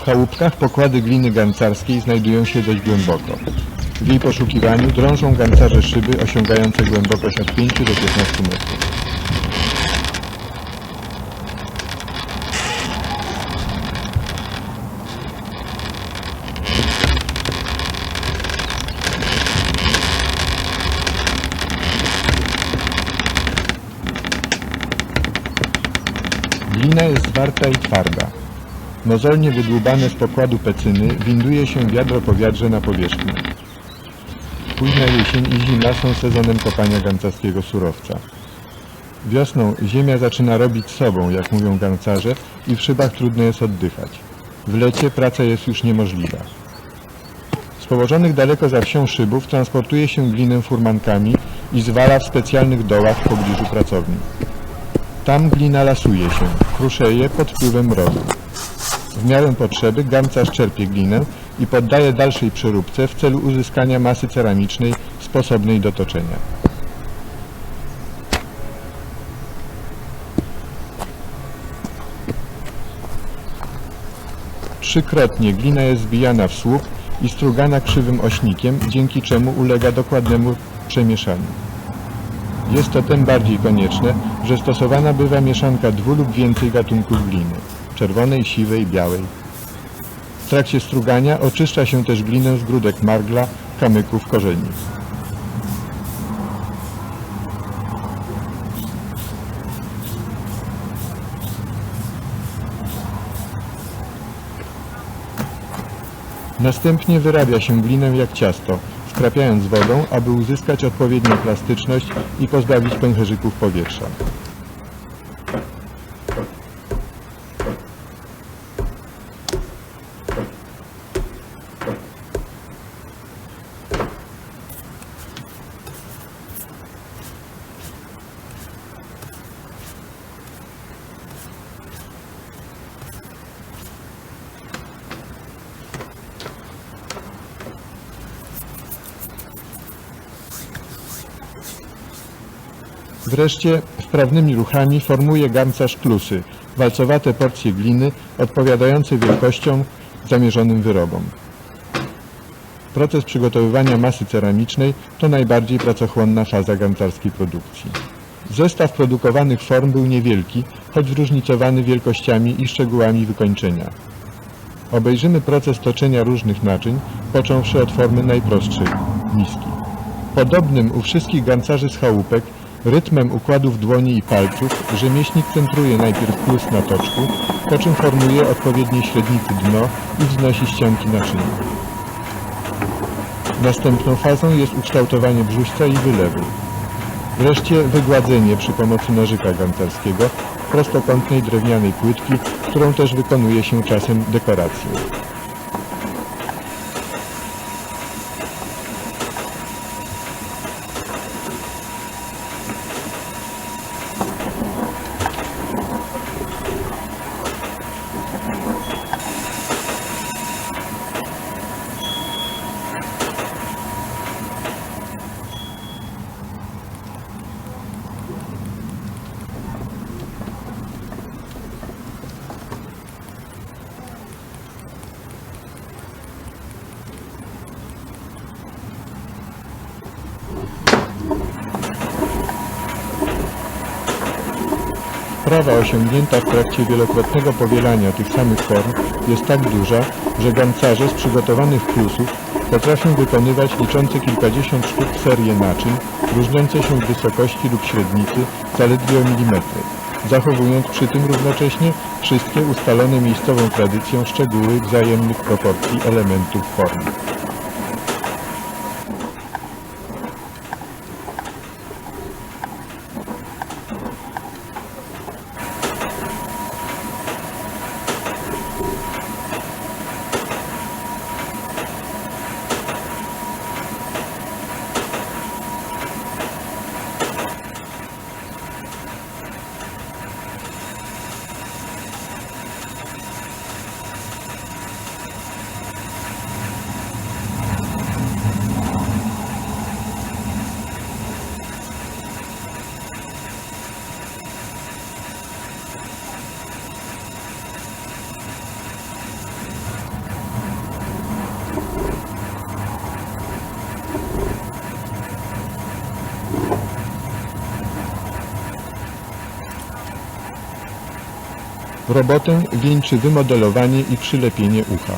W chałupkach pokłady gliny gancarskiej znajdują się dość głęboko. W jej poszukiwaniu drążą gancarze szyby osiągające głębokość od 5 do 15 metrów. Glina jest zwarta i twarda. Mozolnie wydłubane z pokładu pecyny winduje się wiadro po wiadrze na powierzchnię. Późna jesień i zima są sezonem kopania gancarskiego surowca. Wiosną ziemia zaczyna robić sobą, jak mówią gancarze, i w szybach trudno jest oddychać. W lecie praca jest już niemożliwa. Z położonych daleko za wsią szybów transportuje się glinę furmankami i zwala w specjalnych dołach w pobliżu pracowni. Tam glina lasuje się, kruszeje pod wpływem mrozu. W miarę potrzeby gancarz czerpie glinę i poddaje dalszej przeróbce w celu uzyskania masy ceramicznej sposobnej do toczenia. Trzykrotnie glina jest zbijana w słup i strugana krzywym ośnikiem, dzięki czemu ulega dokładnemu przemieszaniu. Jest to tym bardziej konieczne, że stosowana bywa mieszanka 2 lub więcej gatunków gliny – czerwonej, siwej, białej. W trakcie strugania oczyszcza się też glinę z grudek margla, kamyków, korzeni. Następnie wyrabia się glinę jak ciasto, skrapiając wodą, aby uzyskać odpowiednią plastyczność i pozbawić pęcherzyków powietrza. Wreszcie wprawnymi ruchami formuje gancarz klusy, walcowate porcje gliny odpowiadające wielkościom zamierzonym wyrobom. Proces przygotowywania masy ceramicznej to najbardziej pracochłonna faza gancarskiej produkcji. Zestaw produkowanych form był niewielki, choć zróżnicowany wielkościami i szczegółami wykończenia. Obejrzymy proces toczenia różnych naczyń, począwszy od formy najprostszej – miski. Podobnym u wszystkich gancarzy z chałupek rytmem układów dłoni i palców rzemieślnik centruje najpierw klus na toczku, po czym formuje odpowiedniej średnicy dno i wznosi ścianki naczynia. Następną fazą jest ukształtowanie brzuszca i wylewu. Wreszcie wygładzenie przy pomocy nożyka gancarskiego prostokątnej drewnianej płytki, którą też wykonuje się czasem dekoracją. Sprawa osiągnięta w trakcie wielokrotnego powielania tych samych form jest tak duża, że gancarze z przygotowanych klusów potrafią wykonywać liczące kilkadziesiąt sztuk serie naczyń, różniące się w wysokości lub średnicy zaledwie o milimetry, zachowując przy tym równocześnie wszystkie ustalone miejscową tradycją szczegóły wzajemnych proporcji elementów form. Robotę wieńczy wymodelowanie i przylepienie ucha.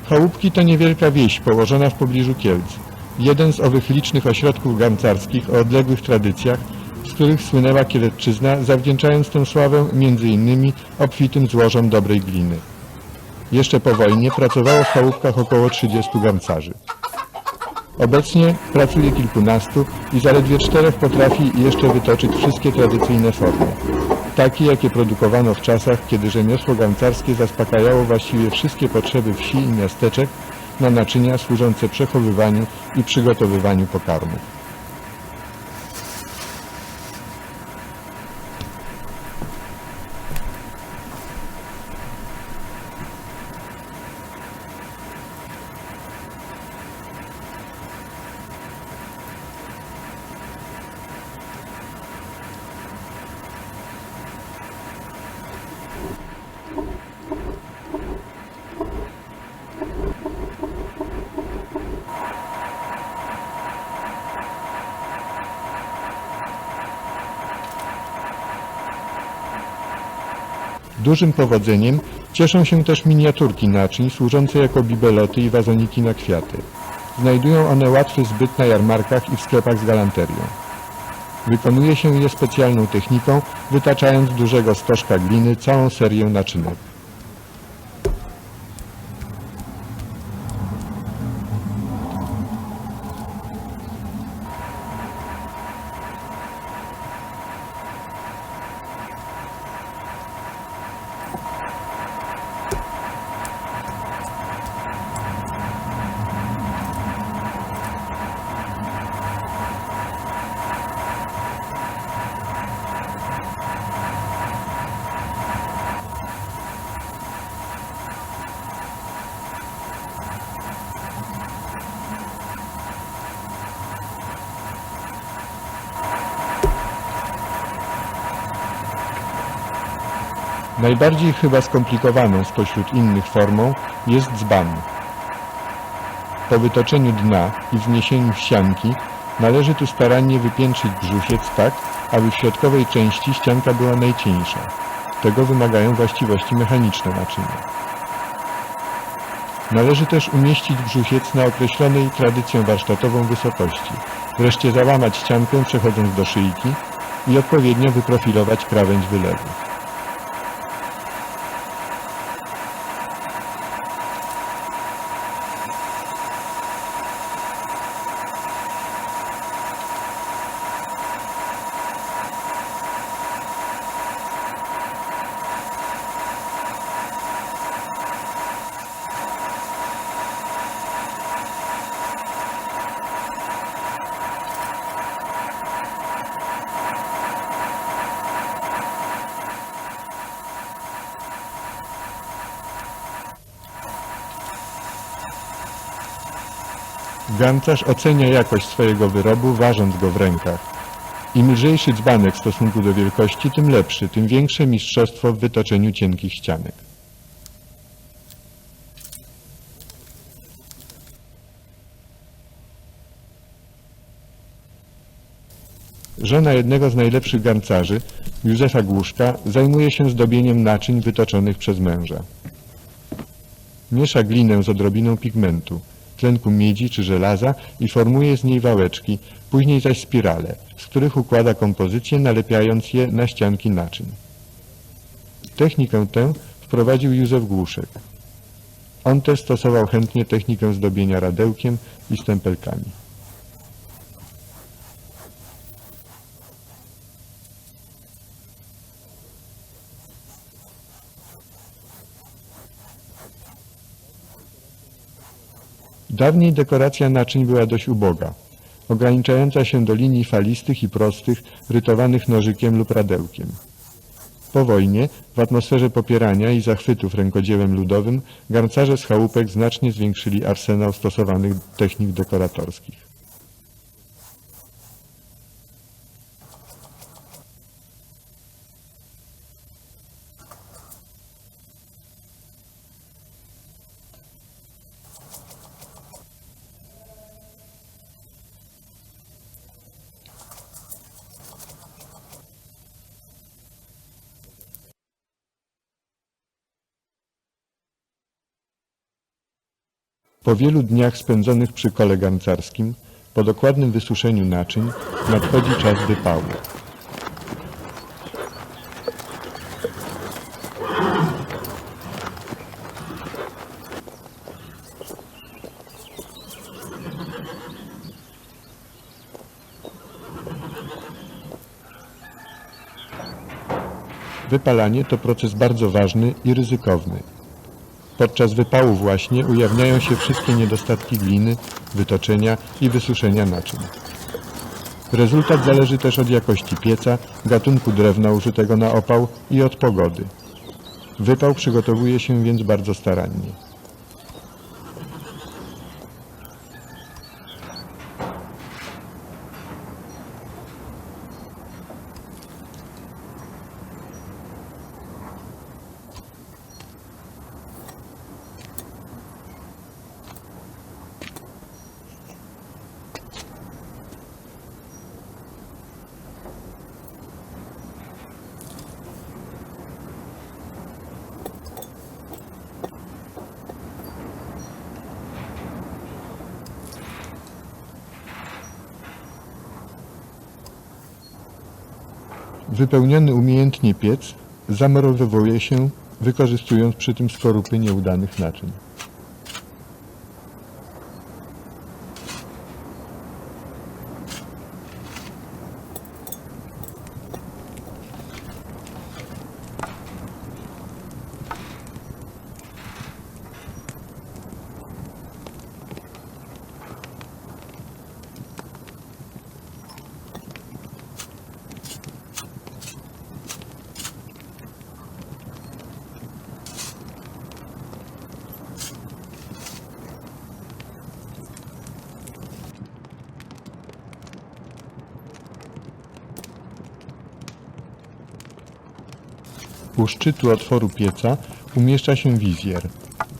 Chałupki to niewielka wieś położona w pobliżu Kielc. Jeden z owych licznych ośrodków garncarskich o odległych tradycjach, z których słynęła Kielecczyzna, zawdzięczając tę sławę m.in. obfitym złożom dobrej gliny. Jeszcze po wojnie pracowało w chałupkach około 30 garncarzy. Obecnie pracuje kilkunastu i zaledwie 4 potrafi jeszcze wytoczyć wszystkie tradycyjne formy. Takie, jakie produkowano w czasach, kiedy rzemiosło garncarskie zaspokajało właściwie wszystkie potrzeby wsi i miasteczek na naczynia służące przechowywaniu i przygotowywaniu pokarmów. Dużym powodzeniem cieszą się też miniaturki naczyń służące jako bibeloty i wazoniki na kwiaty. Znajdują one łatwy zbyt na jarmarkach i w sklepach z galanterią. Wykonuje się je specjalną techniką, wytaczając z dużego stożka gliny całą serię naczynek. Najbardziej chyba skomplikowaną spośród innych formą jest dzban. Po wytoczeniu dna i wzniesieniu ścianki należy tu starannie wypiętrzyć brzusiec tak, aby w środkowej części ścianka była najcieńsza. Tego wymagają właściwości mechaniczne naczynia. Należy też umieścić brzusiec na określonej tradycją warsztatową wysokości, wreszcie załamać ściankę przechodząc do szyjki i odpowiednio wyprofilować krawędź wylewu. Garncarz ocenia jakość swojego wyrobu, ważąc go w rękach. Im lżejszy dzbanek w stosunku do wielkości, tym lepszy, tym większe mistrzostwo w wytoczeniu cienkich ścianek. Żona jednego z najlepszych garncarzy, Józefa Głuszka, zajmuje się zdobieniem naczyń wytoczonych przez męża. Miesza glinę z odrobiną pigmentu, tlenku miedzi czy żelaza i formuje z niej wałeczki, później zaś spirale, z których układa kompozycje, nalepiając je na ścianki naczyń. Technikę tę wprowadził Józef Głuszek. On też stosował chętnie technikę zdobienia radełkiem i stempelkami. Dawniej dekoracja naczyń była dość uboga, ograniczająca się do linii falistych i prostych, rytowanych nożykiem lub radełkiem. Po wojnie, w atmosferze popierania i zachwytów rękodziełem ludowym, garncarze z chałupek znacznie zwiększyli arsenał stosowanych technik dekoratorskich. Po wielu dniach spędzonych przy kole garncarskim, po dokładnym wysuszeniu naczyń, nadchodzi czas wypału. Wypalanie to proces bardzo ważny i ryzykowny. Podczas wypału właśnie ujawniają się wszystkie niedostatki gliny, wytoczenia i wysuszenia naczyń. Rezultat zależy też od jakości pieca, gatunku drewna użytego na opał i od pogody. Wypał przygotowuje się więc bardzo starannie. Wypełniony umiejętnie piec zamurowuje się, wykorzystując przy tym skorupy nieudanych naczyń. U szczytu otworu pieca umieszcza się wizjer,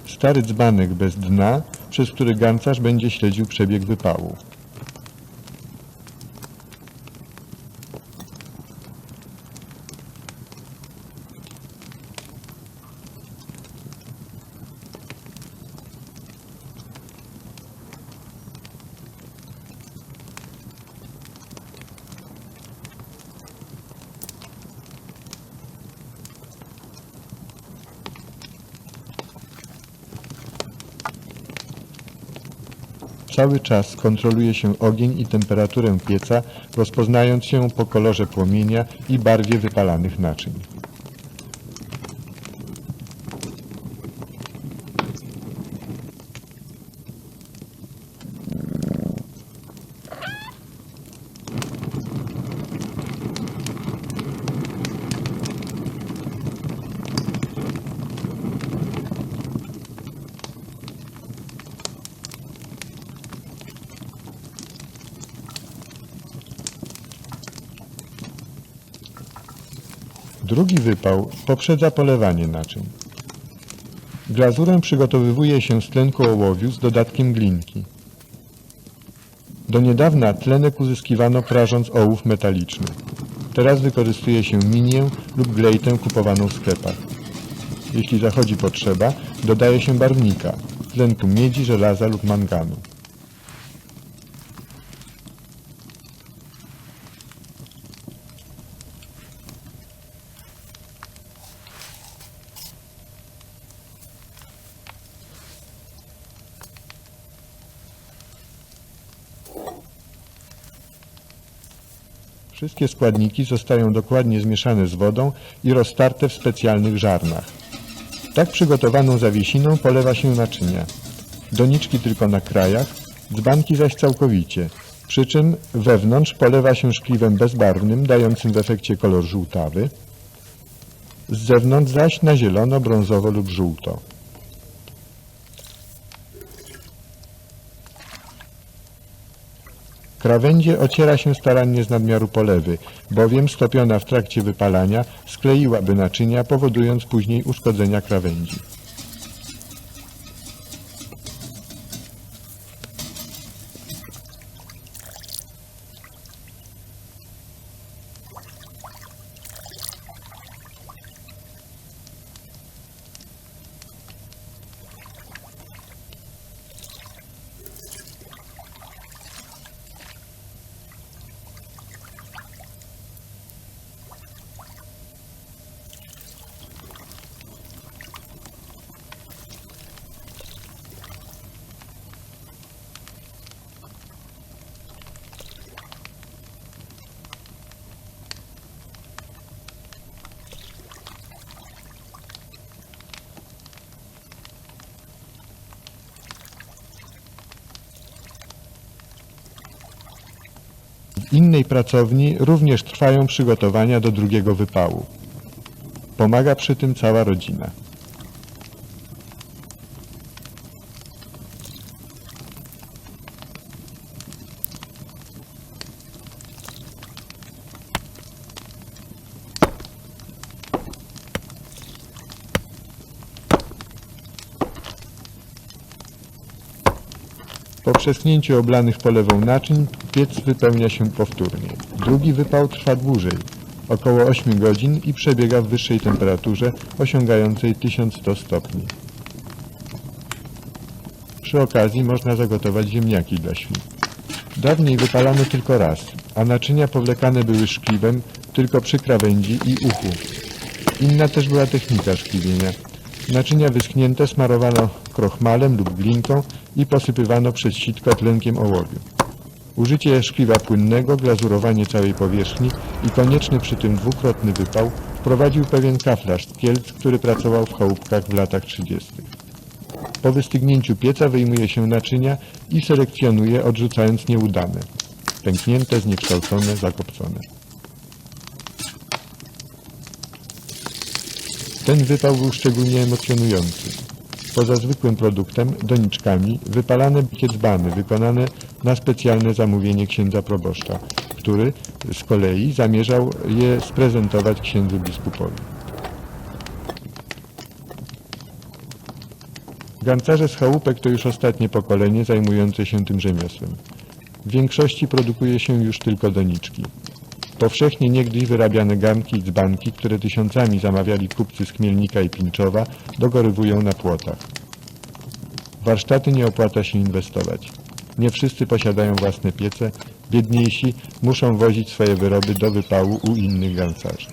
stary dzbanek bez dna, przez który garncarz będzie śledził przebieg wypału. Cały czas kontroluje się ogień i temperaturę pieca, rozpoznając ją po kolorze płomienia i barwie wypalanych naczyń. Drugi wypał poprzedza polewanie naczyń. Glazurę przygotowywuje się z tlenku ołowiu z dodatkiem glinki. Do niedawna tlenek uzyskiwano prażąc ołów metaliczny. Teraz wykorzystuje się minię lub glejtę kupowaną w sklepach. Jeśli zachodzi potrzeba, dodaje się barwnika, tlenku miedzi, żelaza lub manganu. Wszystkie składniki zostają dokładnie zmieszane z wodą i roztarte w specjalnych żarnach. Tak przygotowaną zawiesiną polewa się naczynia. Doniczki tylko na krajach, dzbanki zaś całkowicie, przy czym wewnątrz polewa się szkliwem bezbarwnym, dającym w efekcie kolor żółtawy, z zewnątrz zaś na zielono, brązowo lub żółto. Krawędzie ociera się starannie z nadmiaru polewy, bowiem stopiona w trakcie wypalania skleiłaby naczynia, powodując później uszkodzenia krawędzi. innej pracowni również trwają przygotowania do drugiego wypału. Pomaga przy tym cała rodzina. Po przeschnięciu oblanych polewą naczyń piec wypełnia się powtórnie. Drugi wypał trwa dłużej, około 8 godzin i przebiega w wyższej temperaturze osiągającej 1100 stopni. Przy okazji można zagotować ziemniaki dla świń. Dawniej wypalano tylko raz, a naczynia powlekane były szkliwem tylko przy krawędzi i uchu. Inna też była technika szkliwienia. Naczynia wyschnięte smarowano krochmalem lub glinką i posypywano przez sitko tlenkiem ołowiu. Użycie szkliwa płynnego, glazurowanie całej powierzchni i konieczny przy tym dwukrotny wypał wprowadził pewien kaflarz z Kielc, który pracował w chałupkach w latach 30. Po wystygnięciu pieca wyjmuje się naczynia i selekcjonuje, odrzucając nieudane, pęknięte, zniekształcone, zakopcone. Ten wypał był szczególnie emocjonujący. Poza zwykłym produktem, doniczkami, wypalane kiecbany wykonane na specjalne zamówienie księdza proboszcza, który z kolei zamierzał je sprezentować księdzu biskupowi. Garncarze z chałupek to już ostatnie pokolenie zajmujące się tym rzemiosłem. W większości produkuje się już tylko doniczki. Powszechnie niegdyś wyrabiane garnki i dzbanki, które tysiącami zamawiali kupcy z Chmielnika i Pińczowa, dogorywują na płotach. W warsztaty nie opłaca się inwestować. Nie wszyscy posiadają własne piece, biedniejsi muszą wozić swoje wyroby do wypału u innych garncarzy.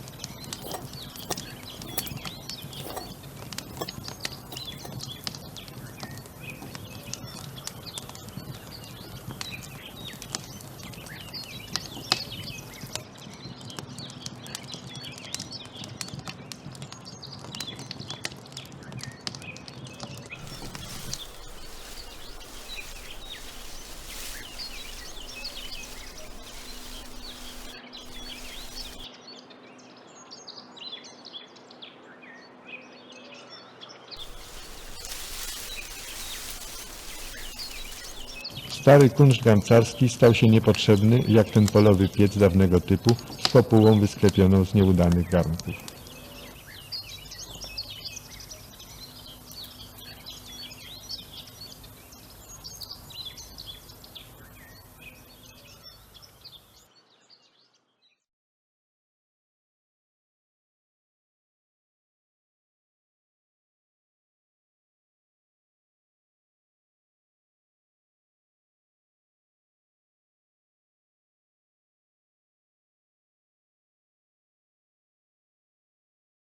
Stary kunszt garncarski stał się niepotrzebny, jak ten polowy piec dawnego typu z kopułą wysklepioną z nieudanych garnków.